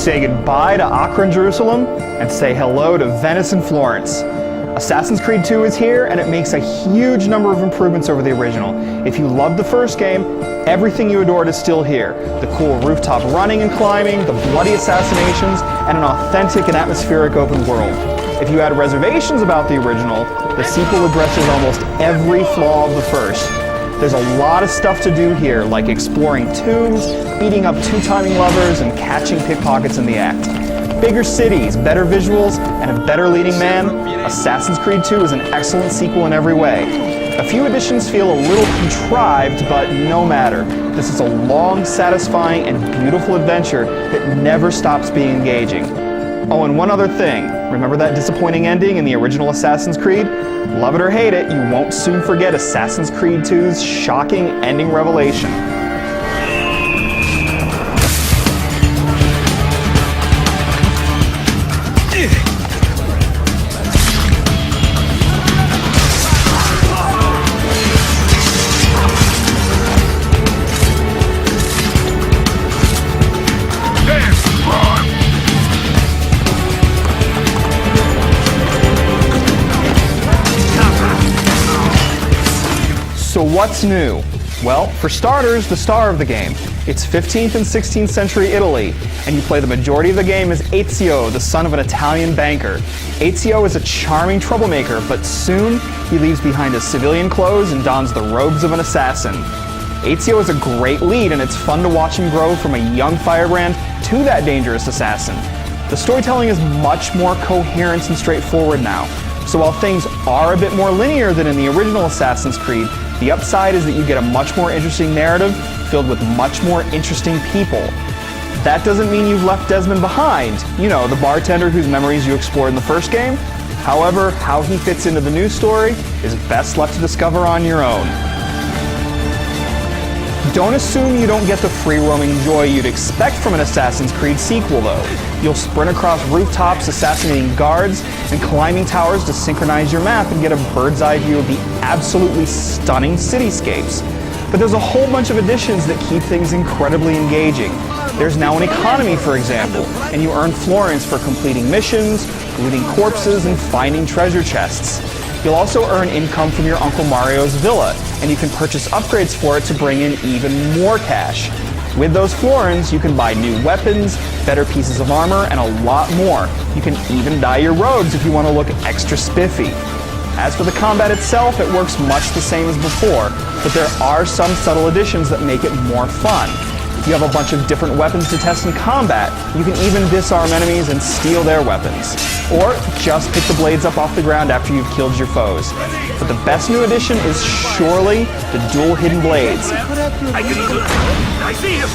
say goodbye to Acre and Jerusalem and say hello to Venice and Florence. Assassin's Creed 2 is here, and it makes a huge number of improvements over the original. If you loved the first game, everything you adored is still here. The cool rooftop running and climbing, the bloody assassinations, and an authentic and atmospheric open world. If you had reservations about the original, the sequel addresses almost every flaw of the first. There's a lot of stuff to do here, like exploring tombs, beating up two-timing lovers, and catching pickpockets in the act. Bigger cities, better visuals, and a better leading man, Assassin's Creed 2 is an excellent sequel in every way. A few additions feel a little contrived, but no matter. This is a long, satisfying, and beautiful adventure that never stops being engaging. Oh, and one other thing. Remember that disappointing ending in the original Assassin's Creed? Love it or hate it, you won't soon forget Assassin's Creed 2's shocking ending revelation. So what's new? Well, for starters, the star of the game. It's 15th and 16th century Italy, and you play the majority of the game as Ezio, the son of an Italian banker. Ezio is a charming troublemaker, but soon he leaves behind his civilian clothes and dons the robes of an assassin. Ezio is a great lead, and it's fun to watch him grow from a young firebrand to that dangerous assassin. The storytelling is much more coherent and straightforward now. So while things are a bit more linear than in the original Assassin's Creed, the upside is that you get a much more interesting narrative filled with much more interesting people. That doesn't mean you've left Desmond behind, you know, the bartender whose memories you explored in the first game. However, how he fits into the new story is best left to discover on your own. Don't assume you don't get the free-roaming joy you'd expect from an Assassin's Creed sequel, though. You'll sprint across rooftops, assassinating guards, and climbing towers to synchronize your map and get a bird's-eye view of the absolutely stunning cityscapes. But there's a whole bunch of additions that keep things incredibly engaging. There's now an economy, for example, and you earn florins for completing missions, looting corpses, and finding treasure chests. You'll also earn income from your Uncle Mario's villa, and you can purchase upgrades for it to bring in even more cash. With those florins, you can buy new weapons, better pieces of armor, and a lot more. You can even dye your robes if you want to look extra spiffy. As for the combat itself, it works much the same as before, but there are some subtle additions that make it more fun. You have a bunch of different weapons to test in combat. You can even disarm enemies and steal their weapons. Or just pick the blades up off the ground after you've killed your foes. But the best new addition is surely the dual hidden blades. I see him!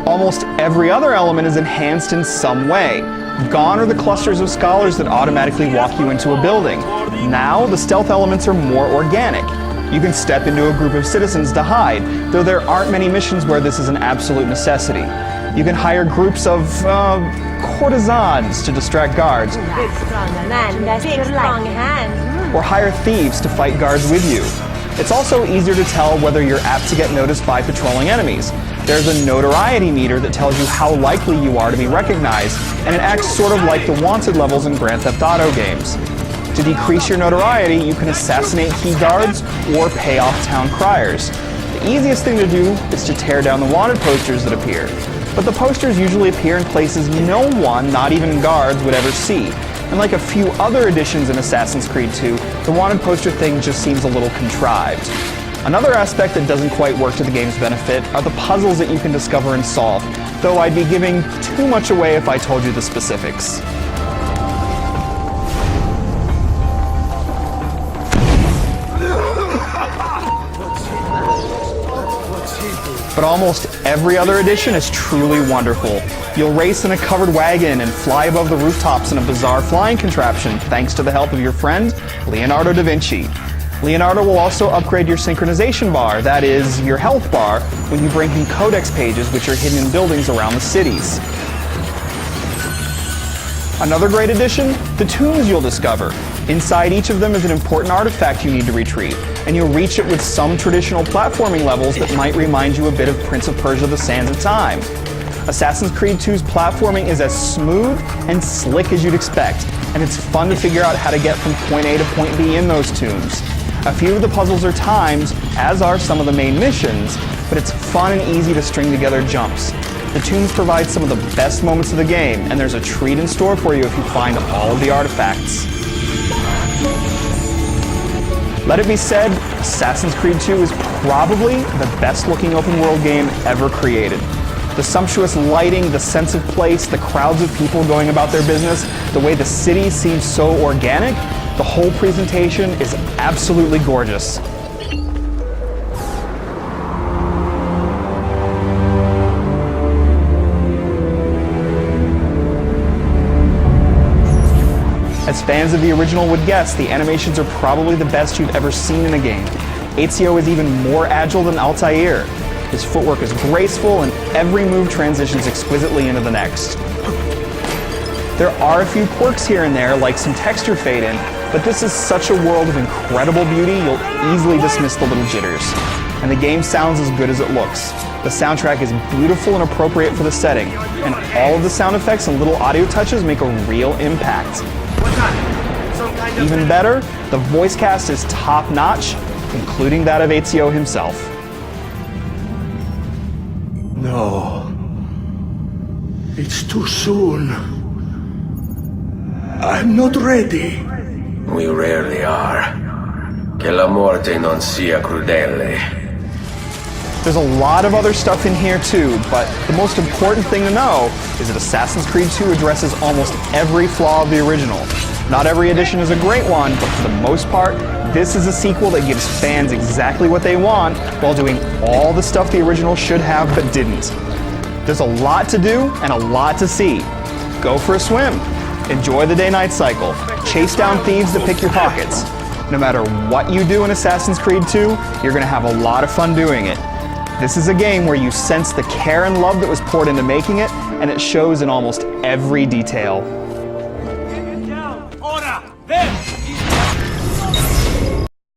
Almost every other element is enhanced in some way. Gone are the clusters of scholars that automatically walk you into a building. Now, the stealth elements are more organic. You can step into a group of citizens to hide, though there aren't many missions where this is an absolute necessity. You can hire groups of, courtesans to distract guards, or hire thieves to fight guards with you. It's also easier to tell whether you're apt to get noticed by patrolling enemies. There's a notoriety meter that tells you how likely you are to be recognized, and it acts sort of like the wanted levels in Grand Theft Auto games. To decrease your notoriety, you can assassinate key guards or pay off town criers. The easiest thing to do is to tear down the wanted posters that appear. But the posters usually appear in places no one, not even guards, would ever see. And like a few other additions in Assassin's Creed 2, the wanted poster thing just seems a little contrived. Another aspect that doesn't quite work to the game's benefit are the puzzles that you can discover and solve, though I'd be giving too much away if I told you the specifics. But almost every other edition is truly wonderful. You'll race in a covered wagon and fly above the rooftops in a bizarre flying contraption thanks to the help of your friend, Leonardo da Vinci. Leonardo will also upgrade your synchronization bar, that is, your health bar, when you bring him codex pages which are hidden in buildings around the cities. Another great addition, the tombs you'll discover. Inside each of them is an important artifact you need to retrieve, and you'll reach it with some traditional platforming levels that might remind you a bit of Prince of Persia: The Sands of Time. Assassin's Creed 2's platforming is as smooth and slick as you'd expect, and it's fun to figure out how to get from point A to point B in those tombs. A few of the puzzles are timed, as are some of the main missions, but it's fun and easy to string together jumps. The tombs provide some of the best moments of the game, and there's a treat in store for you if you find all of the artifacts. Let it be said, Assassin's Creed 2 is probably the best looking open world game ever created. The sumptuous lighting, the sense of place, the crowds of people going about their business, the way the city seems so organic, the whole presentation is absolutely gorgeous. As fans of the original would guess, the animations are probably the best you've ever seen in a game. Ezio is even more agile than Altair. His footwork is graceful and every move transitions exquisitely into the next. There are a few quirks here and there, like some texture fade in, but this is such a world of incredible beauty, you'll easily dismiss the little jitters. And the game sounds as good as it looks. The soundtrack is beautiful and appropriate for the setting, and all of the sound effects and little audio touches make a real impact. Even better, the voice cast is top-notch, including that of Ezio himself. No. It's too soon. I'm not ready. We rarely are. Che la morte non sia crudele. There's a lot of other stuff in here too, but the most important thing to know is that Assassin's Creed 2 addresses almost every flaw of the original. Not every edition is a great one, but for the most part, this is a sequel that gives fans exactly what they want while doing all the stuff the original should have but didn't. There's a lot to do and a lot to see. Go for a swim. Enjoy the day-night cycle. Chase down thieves to pick your pockets. No matter what you do in Assassin's Creed 2, you're going to have a lot of fun doing it. This is a game where you sense the care and love that was poured into making it, and it shows in almost every detail.